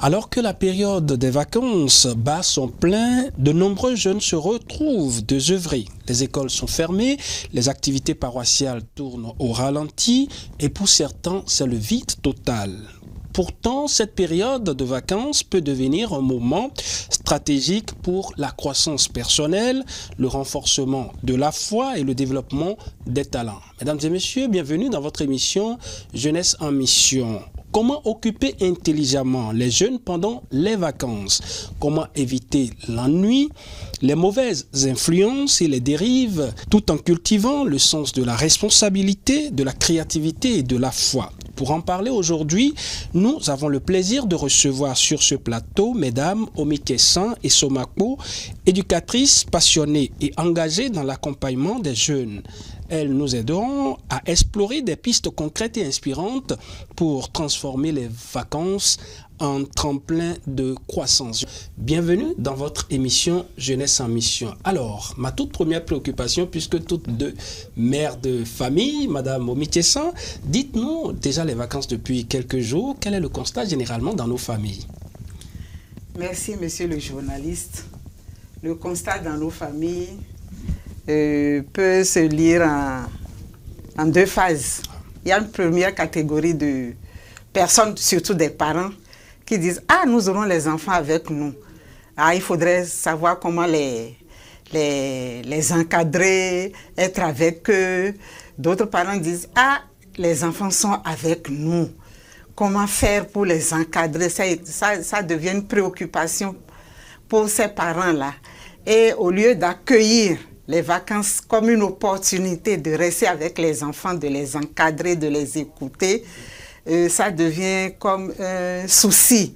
Alors que la période des vacances bat son plein, de nombreux jeunes se retrouvent désœuvrés. Les écoles sont fermées, les activités paroissiales tournent au ralenti et pour certains, c'est le vide total. Pourtant, cette période de vacances peut devenir un moment stratégique pour la croissance personnelle, le renforcement de la foi et le développement des talents. Mesdames et messieurs, bienvenue dans votre émission Jeunesse en mission. Comment occuper intelligemment les jeunes pendant les vacances? Comment éviter l'ennui, les mauvaises influences et les dérives, tout en cultivant le sens de la responsabilité, de la créativité et de la foi? Pour en parler aujourd'hui, nous avons le plaisir de recevoir sur ce plateau Mesdames Omikesan et Somako, éducatrices passionnées et engagées dans l'accompagnement des jeunes. Elles nous aideront à explorer des pistes concrètes et inspirantes pour transformer les vacances en tremplin de croissance. Bienvenue dans votre émission Jeunesse en mission. Alors, ma toute première préoccupation, puisque toutes deux mères de famille, Madame Omikesan, dites-nous déjà les vacances depuis quelques jours. Quel est le constat généralement dans nos familles? Merci, monsieur le journaliste. Le constat dans nos familles peut se lire en deux phases. Il y a une première catégorie de personnes, surtout des parents, qui disent « Ah, nous aurons les enfants avec nous. Ah, il faudrait savoir comment les encadrer, être avec eux. » D'autres parents disent « Ah, les enfants sont avec nous. Comment faire pour les encadrer ?» Ça devient une préoccupation pour ces parents-là. Et au lieu d'accueillir les vacances comme une opportunité de rester avec les enfants, de les encadrer, de les écouter, ça devient comme un souci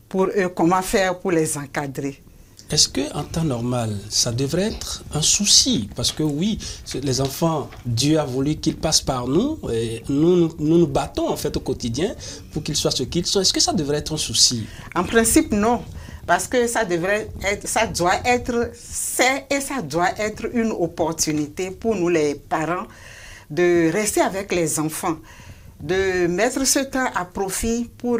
pour eux, comment faire pour les encadrer. Est-ce qu'en temps normal, ça devrait être un souci? Parce que oui, les enfants, Dieu a voulu qu'ils passent par nous, et nous battons en fait au quotidien pour qu'ils soient ce qu'ils sont. Est-ce que ça devrait être un souci? En principe, non. Parce que ça doit être une opportunité pour nous les parents de rester avec les enfants, de mettre ce temps à profit pour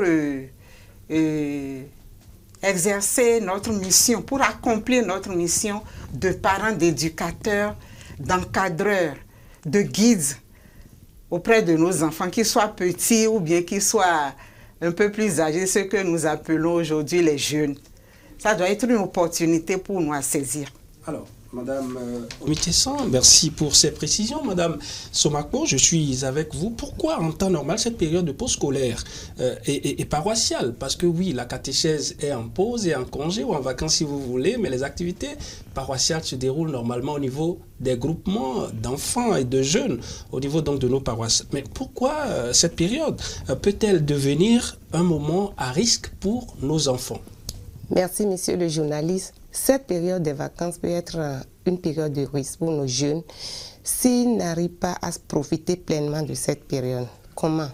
exercer notre mission, pour accomplir notre mission de parents, d'éducateurs, d'encadreurs, de guides auprès de nos enfants, qu'ils soient petits ou bien qu'ils soient un peu plus âgés, ce que nous appelons aujourd'hui les jeunes. Ça doit être une opportunité pour nous à saisir. Alors, Madame Omikesan, merci pour ces précisions. Madame Somako, je suis avec vous. Pourquoi en temps normal cette période de pause scolaire est paroissiale? Parce que oui, la catéchèse est en pause et en congé ou en vacances si vous voulez, mais les activités paroissiales se déroulent normalement au niveau des groupements d'enfants et de jeunes, au niveau donc de nos paroisses. Mais pourquoi cette période peut-elle devenir un moment à risque pour nos enfants? Merci, monsieur le journaliste. Cette période des vacances peut être une période de risque pour nos jeunes s'ils n'arrivent pas à profiter pleinement de cette période. Comment?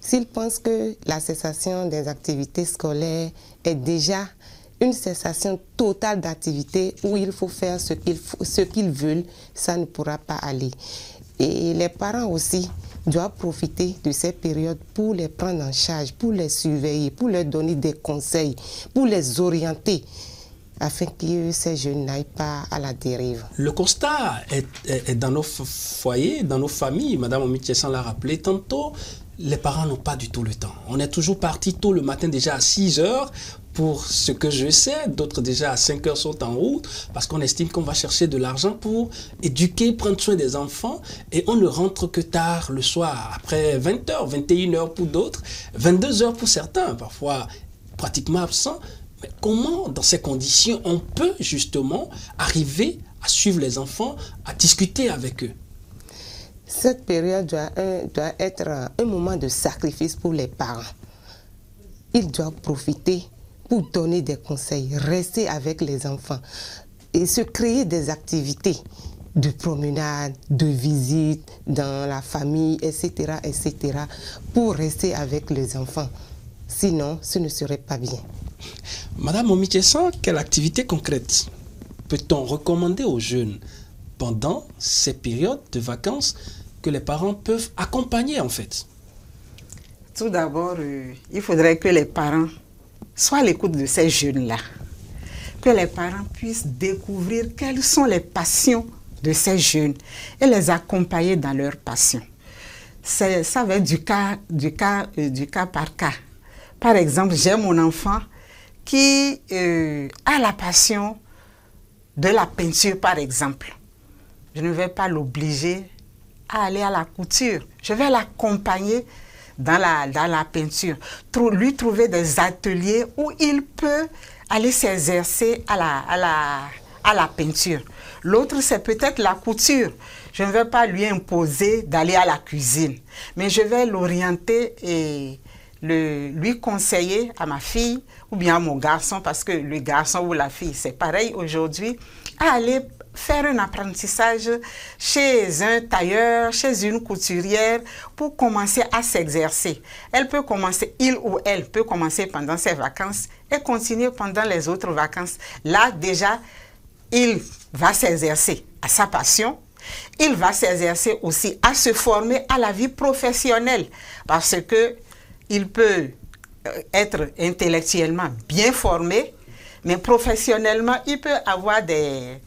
S'ils pensent que la cessation des activités scolaires est déjà une cessation totale d'activités où il faut faire ce qu'ils veulent, ça ne pourra pas aller. Et les parents aussi doivent profiter de cette période pour les prendre en charge, pour les surveiller, pour leur donner des conseils, pour les orienter, afin que ces jeunes n'aillent pas à la dérive. Le constat est dans nos foyers, dans nos familles. Madame Omikesan l'a rappelé tantôt, les parents n'ont pas du tout le temps. On est toujours parti tôt le matin, déjà à 6 heures, pour ce que je sais. D'autres déjà à 5 heures sont en route, parce qu'on estime qu'on va chercher de l'argent pour éduquer, prendre soin des enfants, et on ne rentre que tard le soir, après 20 heures, 21 heures pour d'autres, 22 heures pour certains, parfois pratiquement absents. Mais comment, dans ces conditions, on peut justement arriver à suivre les enfants, à discuter avec eux? Cette période doit être un moment de sacrifice pour les parents. Ils doivent profiter pour donner des conseils, rester avec les enfants et se créer des activités de promenade, de visite dans la famille, etc., etc., pour rester avec les enfants. Sinon, ce ne serait pas bien. Madame Omikesan, quelle activité concrète peut-on recommander aux jeunes pendant ces périodes de vacances que les parents peuvent accompagner en fait? Tout d'abord, il faudrait que les parents soit à l'écoute de ces jeunes-là, que les parents puissent découvrir quelles sont les passions de ces jeunes et les accompagner dans leurs passions. Ça va être du cas par cas. Par exemple, j'ai mon enfant qui a la passion de la peinture, par exemple. Je ne vais pas l'obliger à aller à la couture. Je vais l'accompagner dans la peinture. Lui trouver des ateliers où il peut aller s'exercer à la peinture. L'autre, c'est peut-être la couture. Je ne vais pas lui imposer d'aller à la cuisine, mais je vais l'orienter et lui conseiller à ma fille ou bien à mon garçon, parce que le garçon ou la fille, c'est pareil aujourd'hui, à aller faire un apprentissage chez un tailleur, chez une couturière, pour commencer à s'exercer. Il ou elle peut commencer pendant ses vacances et continuer pendant les autres vacances. Là, déjà, il va s'exercer à sa passion. Il va s'exercer aussi à se former à la vie professionnelle, parce que il peut être intellectuellement bien formé, mais professionnellement, il peut avoir des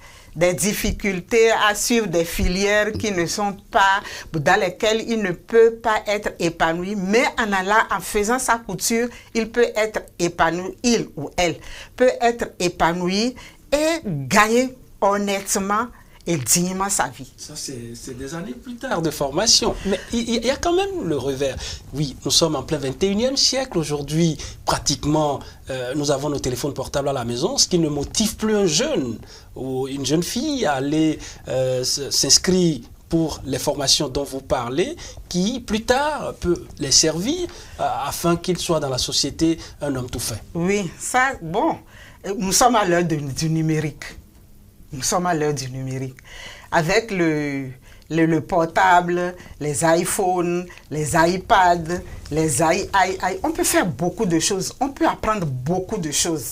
difficultés à suivre des filières qui ne sont pas, dans lesquelles il ne peut pas être épanoui, mais en faisant sa couture, il peut être épanoui, il ou elle peut être épanoui et gagner honnêtement et dignement sa vie. Ça, c'est des années plus tard de formation. Mais il y a quand même le revers. Oui, nous sommes en plein 21e siècle. Aujourd'hui, pratiquement, nous avons nos téléphones portables à la maison, ce qui ne motive plus un jeune ou une jeune fille à aller s'inscrire pour les formations dont vous parlez, qui plus tard peut les servir afin qu'il soit dans la société un homme tout fait. Oui, ça, bon, nous sommes à l'heure du numérique. Nous sommes à l'heure du numérique. Avec le portable, les iPhones, les iPads, on peut faire beaucoup de choses. On peut apprendre beaucoup de choses.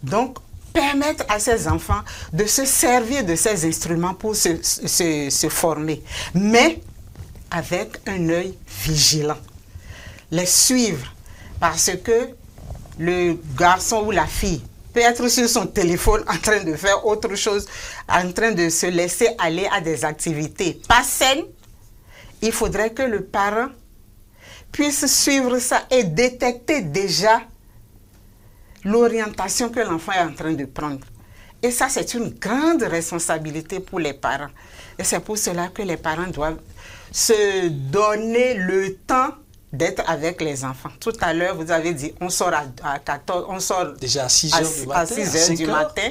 Donc, permettre à ces enfants de se servir de ces instruments pour se former. Mais avec un œil vigilant. Les suivre. Parce que le garçon ou la fille peut être sur son téléphone en train de faire autre chose, en train de se laisser aller à des activités pas saines. Il faudrait que le parent puisse suivre ça et détecter déjà l'orientation que l'enfant est en train de prendre. Et ça, c'est une grande responsabilité pour les parents. Et c'est pour cela que les parents doivent se donner le temps d'être avec les enfants. Tout à l'heure, vous avez dit, on sort à 14, on sort déjà à 6 heures du matin, à 6 heures du matin,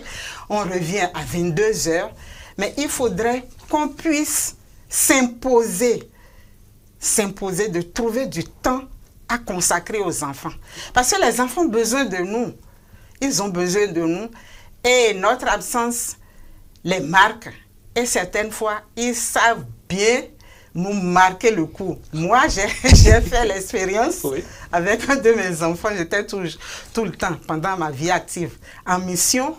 on revient à 22 heures. Mais il faudrait qu'on puisse s'imposer de trouver du temps à consacrer aux enfants. Parce que les enfants ont besoin de nous. Ils ont besoin de nous. Et notre absence les marque. Et certaines fois, ils savent bien nous marquer le coup. Moi, j'ai fait l'expérience avec un de mes enfants. J'étais tout le temps, pendant ma vie active, en mission.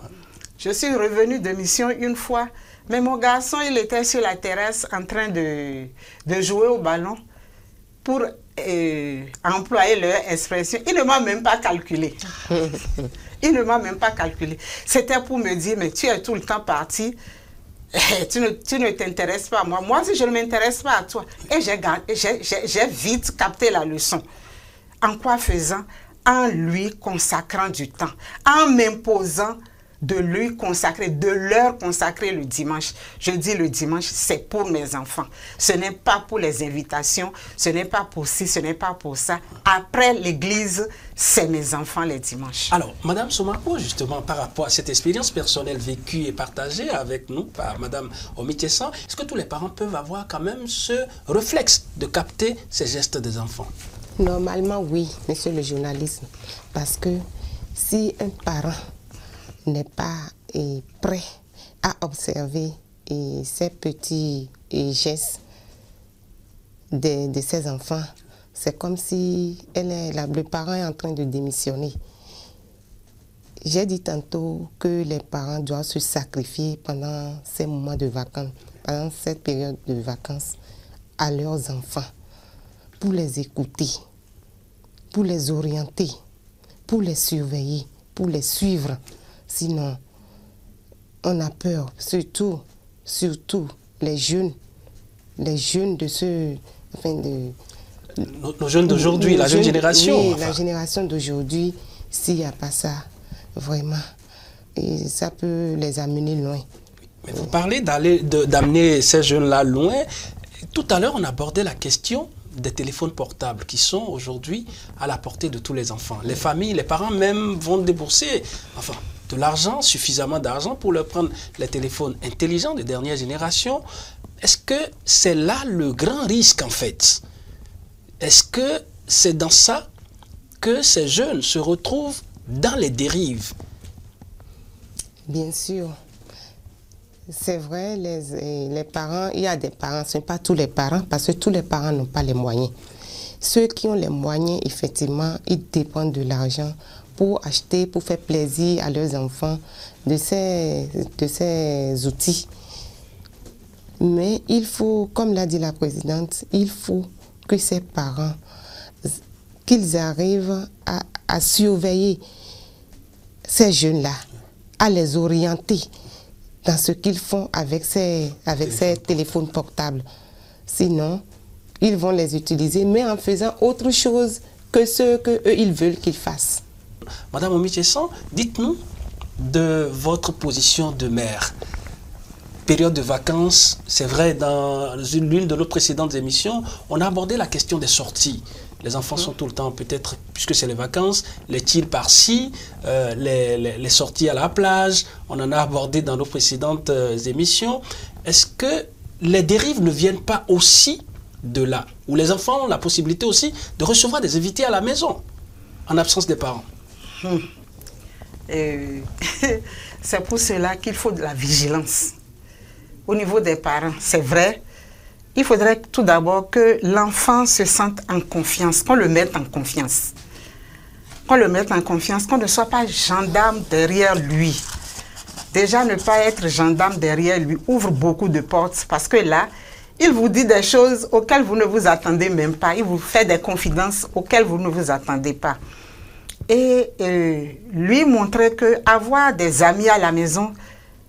Je suis revenue de mission une fois, mais mon garçon, il était sur la terrasse en train de jouer au ballon. Pour employer leur expression, il ne m'a même pas calculé. Il ne m'a même pas calculé. C'était pour me dire, mais tu es tout le temps parti. Tu ne t'intéresses pas à moi. Moi aussi, je ne m'intéresse pas à toi. Et j'ai vite capté la leçon. En quoi faisant? En lui consacrant du temps. En m'imposant de leur consacrer le dimanche. Je dis le dimanche, c'est pour mes enfants. Ce n'est pas pour les invitations, ce n'est pas pour ci, ce n'est pas pour ça. Après l'église, c'est mes enfants les dimanches. Alors, Madame Somako, justement, par rapport à cette expérience personnelle vécue et partagée avec nous par Madame Omitiesan, est-ce que tous les parents peuvent avoir quand même ce réflexe de capter ces gestes des enfants? Normalement, oui, monsieur le journaliste. Parce que si un parent n'est pas prêt à observer ces petits gestes de ses enfants, c'est comme si le parent est en train de démissionner. J'ai dit tantôt que les parents doivent se sacrifier pendant ces moments de vacances, pendant cette période de vacances, à leurs enfants, pour les écouter, pour les orienter, pour les surveiller, pour les suivre. Sinon, on a peur, surtout les jeunes de ce... Enfin nos jeunes d'aujourd'hui, la jeune génération. Oui, la génération d'aujourd'hui, s'il n'y a pas ça, vraiment, et ça peut les amener loin. Mais vous parlez d'amener ces jeunes-là loin. Tout à l'heure, on abordait la question des téléphones portables qui sont aujourd'hui à la portée de tous les enfants. Les familles, les parents même vont débourser de l'argent, suffisamment d'argent pour leur prendre les téléphones intelligents de dernière génération. Est-ce que c'est là le grand risque en fait? Est-ce que c'est dans ça que ces jeunes se retrouvent dans les dérives? Bien sûr. C'est vrai, les parents, il y a des parents, ce n'est pas tous les parents, parce que tous les parents n'ont pas les moyens. Ceux qui ont les moyens, effectivement, ils dépendent de l'argent pour acheter, pour faire plaisir à leurs enfants de ces outils. Mais il faut, comme l'a dit la présidente, il faut que ces parents, qu'ils arrivent à surveiller ces jeunes-là, à les orienter dans ce qu'ils font avec ces téléphones portables. Sinon, ils vont les utiliser, mais en faisant autre chose que ce qu'eux, ils veulent qu'ils fassent. Madame Omichesson, dites-nous de votre position de mère. Période de vacances, c'est vrai, dans l'une de nos précédentes émissions, on a abordé la question des sorties. Les enfants sont tout le temps, peut-être, puisque c'est les vacances, les tirs par-ci, les sorties à la plage. On en a abordé dans nos précédentes émissions. Est-ce que les dérives ne viennent pas aussi de là, où les enfants ont la possibilité aussi de recevoir des invités à la maison, en absence des parents? C'est pour cela qu'il faut de la vigilance. Au niveau des parents, c'est vrai, il faudrait tout d'abord que l'enfant se sente en confiance, qu'on le mette en confiance. Qu'on le mette en confiance, qu'on ne soit pas gendarme derrière lui. Déjà, ne pas être gendarme derrière lui ouvre beaucoup de portes parce que là, il vous dit des choses auxquelles vous ne vous attendez même pas. Il vous fait des confidences auxquelles vous ne vous attendez pas. Et lui montrer qu'avoir des amis à la maison,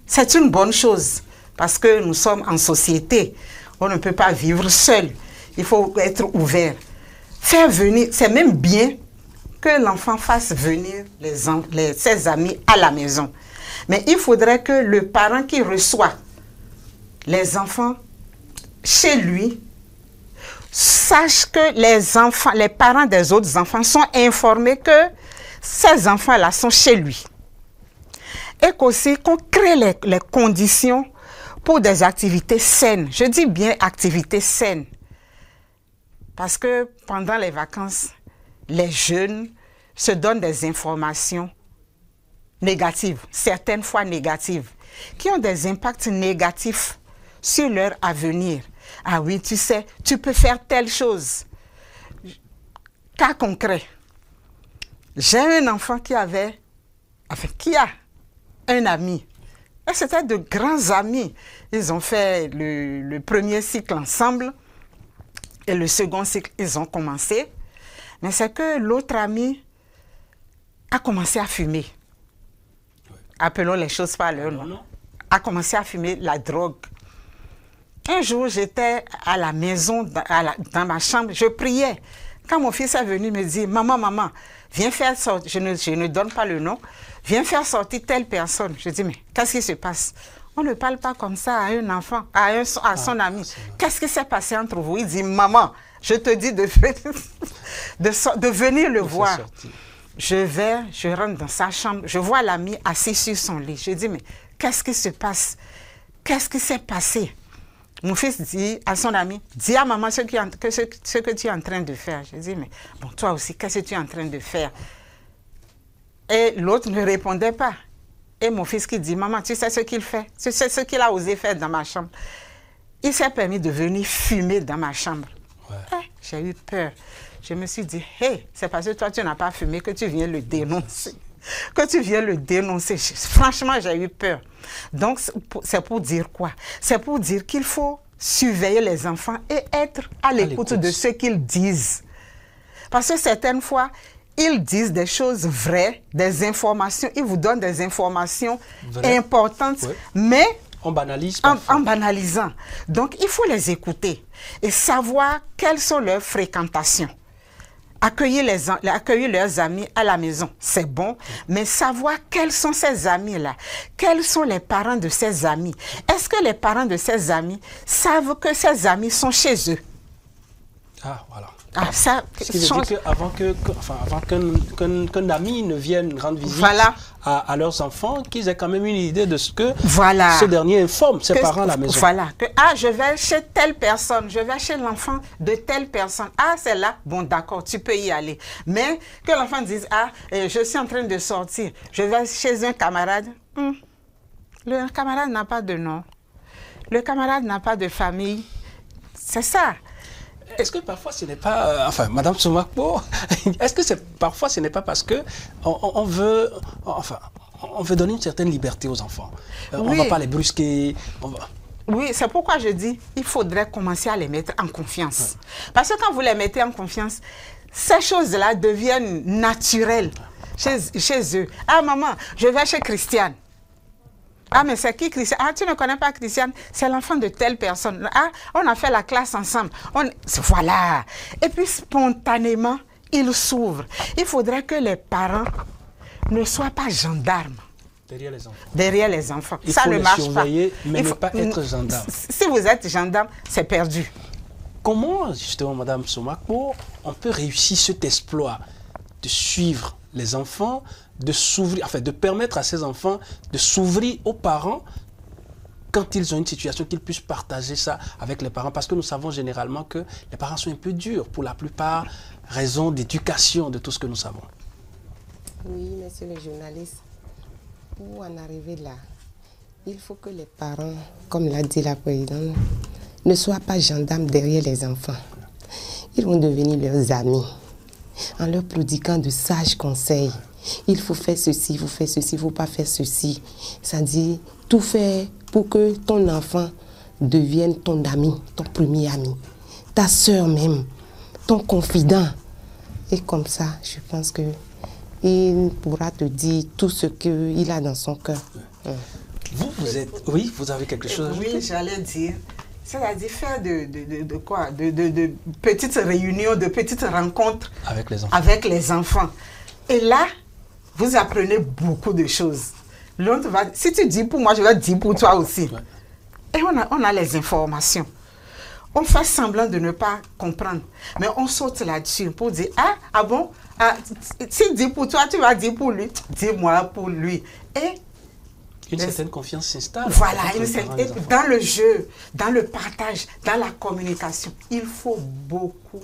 c'est une bonne chose. Parce que nous sommes en société. On ne peut pas vivre seul. Il faut être ouvert. Faire venir, c'est même bien que l'enfant fasse venir ses amis à la maison. Mais il faudrait que le parent qui reçoit les enfants chez lui sache que les parents des autres enfants sont informés que ces enfants-là sont chez lui. Et qu'aussi qu'on crée les conditions pour des activités saines. Je dis bien activités saines. Parce que pendant les vacances, les jeunes se donnent des informations négatives, certaines fois négatives, qui ont des impacts négatifs sur leur avenir. Ah oui, tu sais, tu peux faire telle chose. Cas concret. J'ai un enfant qui a un ami. Et c'était de grands amis. Ils ont fait le premier cycle ensemble et le second cycle, ils ont commencé. Mais c'est que l'autre ami a commencé à fumer. Appelons les choses par leur nom. A commencé à fumer la drogue. Un jour, j'étais à la maison, dans ma chambre, je priais. Quand mon fils est venu me dire, maman, viens faire sortir, je ne donne pas le nom, viens faire sortir telle personne. Je dis, mais qu'est-ce qui se passe? On ne parle pas comme ça à un enfant, à son ami. Qu'est-ce qui s'est passé entre vous? Il dit, maman, je te dis de venir le voir. Je rentre dans sa chambre, je vois l'ami assis sur son lit. Je dis, mais qu'est-ce qui se passe? Qu'est-ce qui s'est passé? Mon fils dit à son ami, dis à maman ce que tu es en train de faire. Je dis, mais bon, toi aussi, qu'est-ce que tu es en train de faire? Et l'autre ne répondait pas. Et mon fils qui dit, maman, tu sais ce qu'il fait? Tu sais ce qu'il a osé faire dans ma chambre? Il s'est permis de venir fumer dans ma chambre. Ouais. J'ai eu peur. Je me suis dit, hey, c'est parce que toi, tu n'as pas fumé que tu viens le dénoncer. Franchement, j'ai eu peur. Donc, c'est pour dire quoi? C'est pour dire qu'il faut surveiller les enfants et être à l'écoute de ce qu'ils disent. Parce que certaines fois, ils disent des choses vraies, des informations, ils vous donnent des informations importantes, mais on banalise en banalisant. Donc, il faut les écouter et savoir quelles sont leurs fréquentations. Accueillir leurs amis à la maison, c'est bon, mais savoir quels sont ces amis-là, quels sont les parents de ces amis. Est-ce que les parents de ces amis savent que ces amis sont chez eux? Ah, voilà. Ah, ça, ce qui veut dire qu'avant qu'un ami ne vienne rendre visite à leurs enfants, qu'ils aient quand même une idée de ce que ce dernier informe ses parents à la maison. Voilà, je vais chez telle personne, je vais chez l'enfant de telle personne. Ah, c'est là, bon d'accord, tu peux y aller. Mais que l'enfant dise, je suis en train de sortir, je vais chez un camarade. Le camarade n'a pas de nom. Le camarade n'a pas de famille. C'est ça. Est-ce que parfois ce n'est pas, Madame Soumakpo, est-ce que parfois ce n'est pas parce que on veut donner une certaine liberté aux enfants. On ne va pas les brusquer. Oui, c'est pourquoi je dis il faudrait commencer à les mettre en confiance. Parce que quand vous les mettez en confiance, ces choses-là deviennent naturelles chez eux. Ah maman, je vais chez Christiane. Ah, mais c'est qui Christiane? Ah, tu ne connais pas Christiane? C'est l'enfant de telle personne. Ah, on a fait la classe ensemble. Voilà. Et puis, spontanément, ils s'ouvrent. Il faudrait que les parents ne soient pas gendarmes. Derrière les enfants. Il ça faut ne les marche surveiller, pas. mais ne pas être gendarme. Si vous êtes gendarme, c'est perdu. Comment, justement, Madame Soumakpo, on peut réussir cet exploit de suivre les enfants, de s'ouvrir, de permettre à ces enfants de s'ouvrir aux parents quand ils ont une situation, qu'ils puissent partager ça avec les parents, parce que nous savons généralement que les parents sont un peu durs pour la plupart, raison d'éducation, de tout ce que nous savons. Oui, monsieur le journaliste, pour en arriver là, il faut que les parents, comme l'a dit la présidente, ne soient pas gendarmes derrière les enfants. Ils vont devenir leurs amis, en leur prodiguant de sages conseils. Il faut faire ceci, il faut faire ceci, il ne faut pas faire ceci. Ça dit tout faire pour que ton enfant devienne ton ami, ton premier ami, ta soeur même, ton confident. Et comme ça, je pense qu'il pourra te dire tout ce qu'il a dans son cœur. Vous êtes... Oui, vous avez quelque chose à ajouter? Oui, j'allais dire. C'est-à-dire faire de quoi? De petites réunions, de petites rencontres avec les enfants. Et là, vous apprenez beaucoup de choses. L'autre va, si tu dis pour moi, je vais dire pour toi aussi. Ouais. Et on a les informations. On fait semblant de ne pas comprendre. Mais on saute là-dessus pour dire, ah bon, s'il dit pour toi, tu vas dire pour lui. Dis-moi pour lui. Et une certaine confiance s'installe. Voilà, dans le jeu, dans le partage, dans la communication. Il faut beaucoup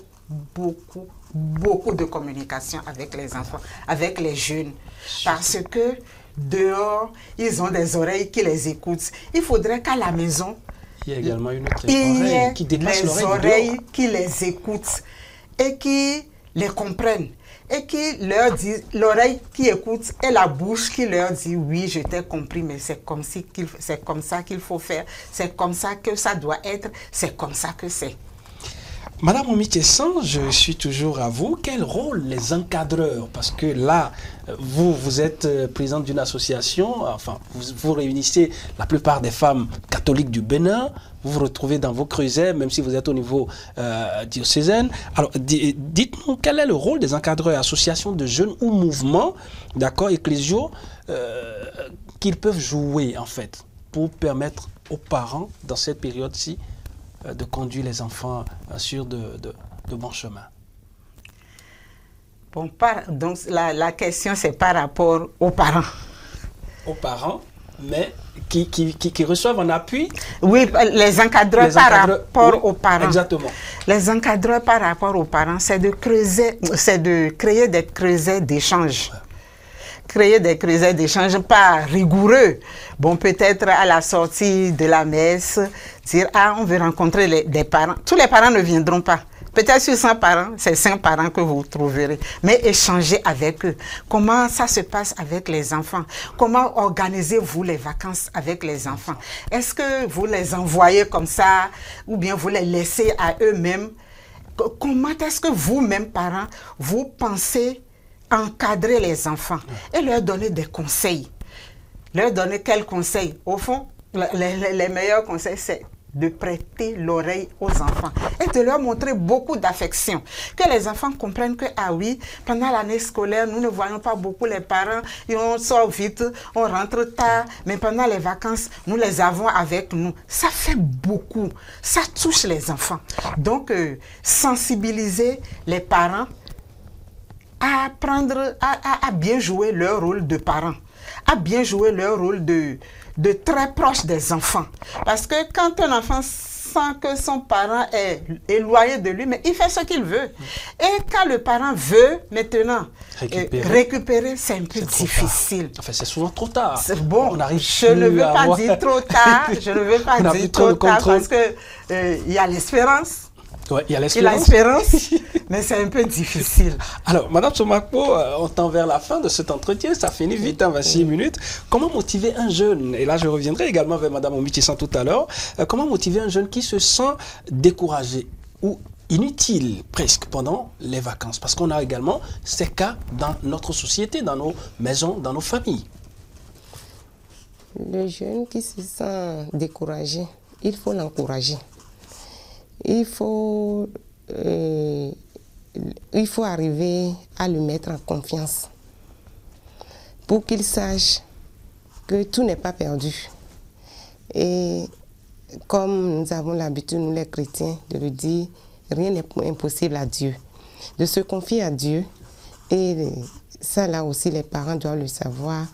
de communication avec les enfants, avec les jeunes. Parce que dehors, ils ont des oreilles qui les écoutent. Il faudrait qu'à la maison, il y a également une autre oreille qui dépasse l'oreille. Les oreilles qui les écoutent et qui les comprennent. Et qui leur dit, l'oreille qui écoute et la bouche qui leur dit oui, je t'ai compris, mais c'est comme ça qu'il faut faire, c'est comme ça que ça doit être, c'est comme ça que c'est. Madame Omikessan, je suis toujours à vous. Quel rôle les encadreurs? Parce que là, vous êtes présidente d'une association, vous réunissez la plupart des femmes catholiques du Bénin, vous vous retrouvez dans vos creusets, même si vous êtes au niveau diocésaine. Alors, dites-nous, quel est le rôle des encadreurs, associations de jeunes ou mouvements, ecclésiaux, qu'ils peuvent jouer, en fait, pour permettre aux parents, dans cette période-ci, de conduire les enfants sur de bons chemins. Bon, donc la question, c'est par rapport aux parents. Aux parents, mais qui reçoivent un appui. Oui, les encadreurs par rapport aux parents. Exactement. Les encadreurs par rapport aux parents, c'est de créer des creusets d'échange. Ouais. Créer des creusets d'échange pas rigoureux. Bon, peut-être à la sortie de la messe, dire, on veut rencontrer des parents. Tous les parents ne viendront pas. Peut-être sur 100 parents, c'est 5 parents que vous trouverez. Mais échangez avec eux. Comment ça se passe avec les enfants? Comment organisez-vous les vacances avec les enfants? Est-ce que vous les envoyez comme ça ou bien vous les laissez à eux-mêmes? comment est-ce que vous-même, parents, vous pensez encadrer les enfants et leur donner des conseils. Leur donner quels conseils? Au fond, les meilleurs conseils, c'est de prêter l'oreille aux enfants et de leur montrer beaucoup d'affection. Que les enfants comprennent que, ah oui, pendant l'année scolaire, nous ne voyons pas beaucoup les parents, et on sort vite, on rentre tard, mais pendant les vacances, nous les avons avec nous. Ça fait beaucoup, ça touche les enfants. Donc, sensibiliser les parents à apprendre à bien jouer leur rôle de parents, à bien jouer leur rôle de très proche des enfants. Parce que quand un enfant sent que son parent est éloigné de lui, mais il fait ce qu'il veut. Et quand le parent veut maintenant récupérer, c'est un peu difficile. Enfin, c'est souvent trop tard. C'est bon, je ne veux pas dire trop tard, je ne veux pas dire trop tard parce que il y a l'espérance. Ouais, il y a l'espérance, mais c'est un peu difficile. Alors, Madame Somakpo, on tend vers la fin de cet entretien, ça finit vite, 26 minutes. Comment motiver un jeune, et là je reviendrai également vers Madame Omitissan tout à l'heure, comment motiver un jeune qui se sent découragé ou inutile presque pendant les vacances? Parce qu'on a également ces cas dans notre société, dans nos maisons, dans nos familles. Le jeune qui se sent découragé, il faut l'encourager. Il faut arriver à le mettre en confiance pour qu'il sache que tout n'est pas perdu. Et comme nous avons l'habitude, nous les chrétiens, de le dire, rien n'est impossible à Dieu. De se confier à Dieu, et ça là aussi les parents doivent le savoir,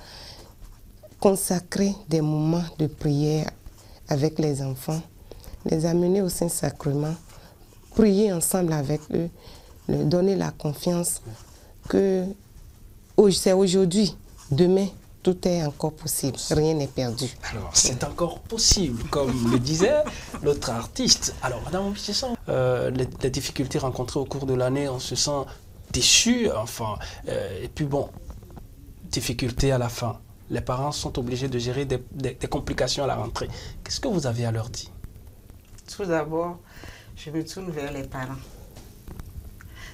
consacrer des moments de prière avec les enfants, les amener au Saint-Sacrement, prier ensemble avec eux, leur donner la confiance que c'est aujourd'hui, demain, tout est encore possible, rien n'est perdu. Alors, c'est encore possible, comme le disait l'autre artiste. Alors, Madame Omitissan, les difficultés rencontrées au cours de l'année, on se sent déçu, enfin, et puis bon, difficultés à la fin. Les parents sont obligés de gérer des complications à la rentrée. Qu'est-ce que vous avez à leur dire? Tout d'abord, je me tourne vers les parents.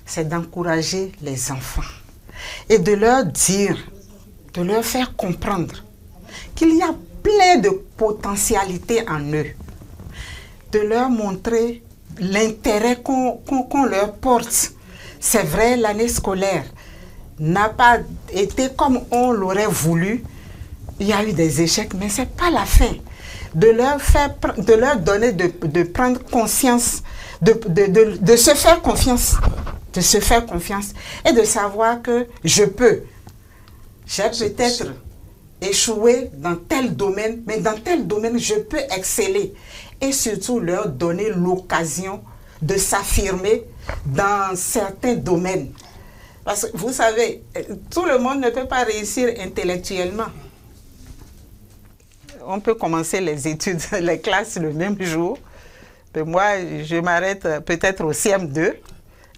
C'est d'encourager les enfants et de leur dire, de leur faire comprendre qu'il y a plein de potentialités en eux. De leur montrer l'intérêt qu'on leur porte. C'est vrai, l'année scolaire n'a pas été comme on l'aurait voulu. Il y a eu des échecs, mais ce n'est pas la fin. De leur donner de prendre conscience, de se faire confiance, et de savoir que je peux. J'ai peut-être échoué dans tel domaine, mais dans tel domaine, je peux exceller. Et surtout leur donner l'occasion de s'affirmer dans certains domaines. Parce que vous savez, tout le monde ne peut pas réussir intellectuellement. On peut commencer les études, les classes le même jour. Mais moi, je m'arrête peut-être au CM2.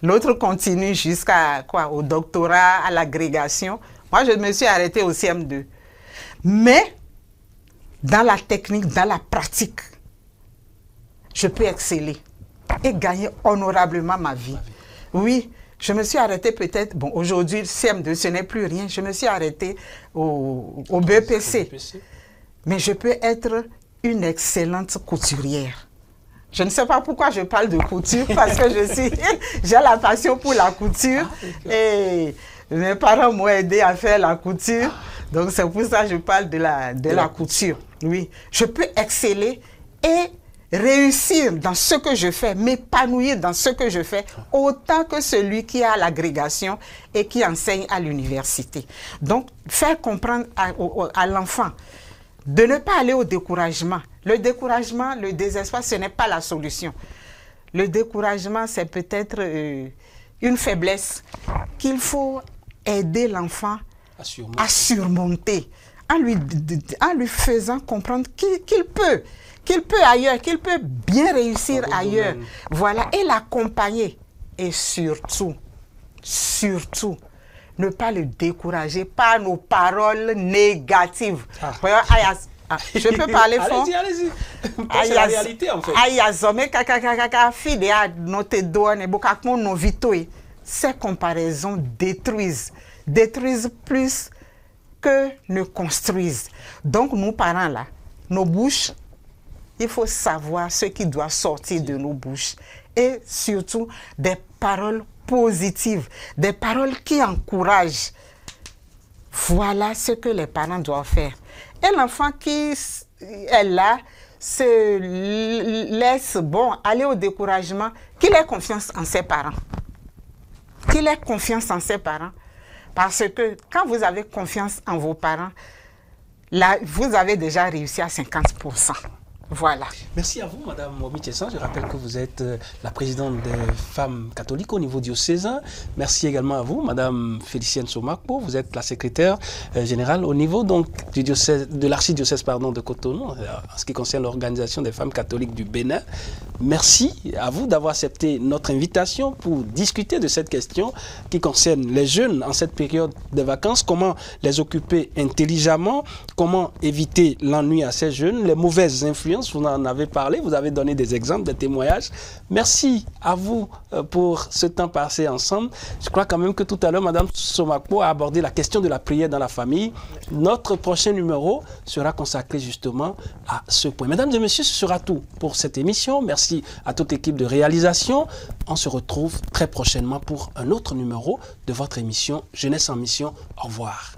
L'autre continue jusqu'à quoi? Au doctorat, à l'agrégation. Moi, je me suis arrêtée au CM2. Mais, dans la technique, dans la pratique, je peux exceller et gagner honorablement ma vie. Oui, je me suis arrêtée peut-être, bon, aujourd'hui, CM2, ce n'est plus rien. Je me suis arrêtée au BEPC. Mais je peux être une excellente couturière. Je ne sais pas pourquoi je parle de couture, parce que j'ai la passion pour la couture. Et mes parents m'ont aidé à faire la couture. Donc c'est pour ça que je parle de la couture. Oui, je peux exceller et réussir dans ce que je fais, m'épanouir dans ce que je fais, autant que celui qui a l'agrégation et qui enseigne à l'université. Donc, faire comprendre à l'enfant de ne pas aller au découragement. Le découragement, le désespoir, ce n'est pas la solution. Le découragement, c'est peut-être une faiblesse qu'il faut aider l'enfant à surmonter en lui faisant comprendre qu'il peut ailleurs, qu'il peut bien réussir ailleurs. Voilà, et l'accompagner. Et surtout, ne pas le décourager par nos paroles négatives. Ah, je peux parler fort? Allez-y, allez-y. C'est la réalité, en fait. Ces comparaisons détruisent plus que ne construisent. Donc, nous, parents, là, nos bouches, il faut savoir ce qui doit sortir de nos bouches. Et surtout, des paroles positives, des paroles qui encouragent. Voilà ce que les parents doivent faire. Et l'enfant qui est là, se laisse aller au découragement, qu'il ait confiance en ses parents. Qu'il ait confiance en ses parents. Parce que quand vous avez confiance en vos parents, là, vous avez déjà réussi à 50%. Voilà. Merci à vous, Madame Momi Thiessan. Je rappelle que vous êtes la présidente des femmes catholiques au niveau diocésain. Merci également à vous, Madame Félicienne Somakpo. Vous êtes la secrétaire générale au niveau donc, du diocèse, de l'archidiocèse de Cotonou, en ce qui concerne l'organisation des femmes catholiques du Bénin. Merci à vous d'avoir accepté notre invitation pour discuter de cette question qui concerne les jeunes en cette période de vacances. Comment les occuper intelligemment, comment éviter l'ennui à ces jeunes, les mauvaises influences. Vous en avez parlé, vous avez donné des exemples, des témoignages. Merci à vous pour ce temps passé ensemble. Je crois quand même que tout à l'heure, Mme Somakpo a abordé la question de la prière dans la famille. Notre prochain numéro sera consacré justement à ce point. Mesdames et messieurs, ce sera tout pour cette émission. Merci à toute l'équipe de réalisation. On se retrouve très prochainement pour un autre numéro de votre émission Jeunesse en Mission. Au revoir.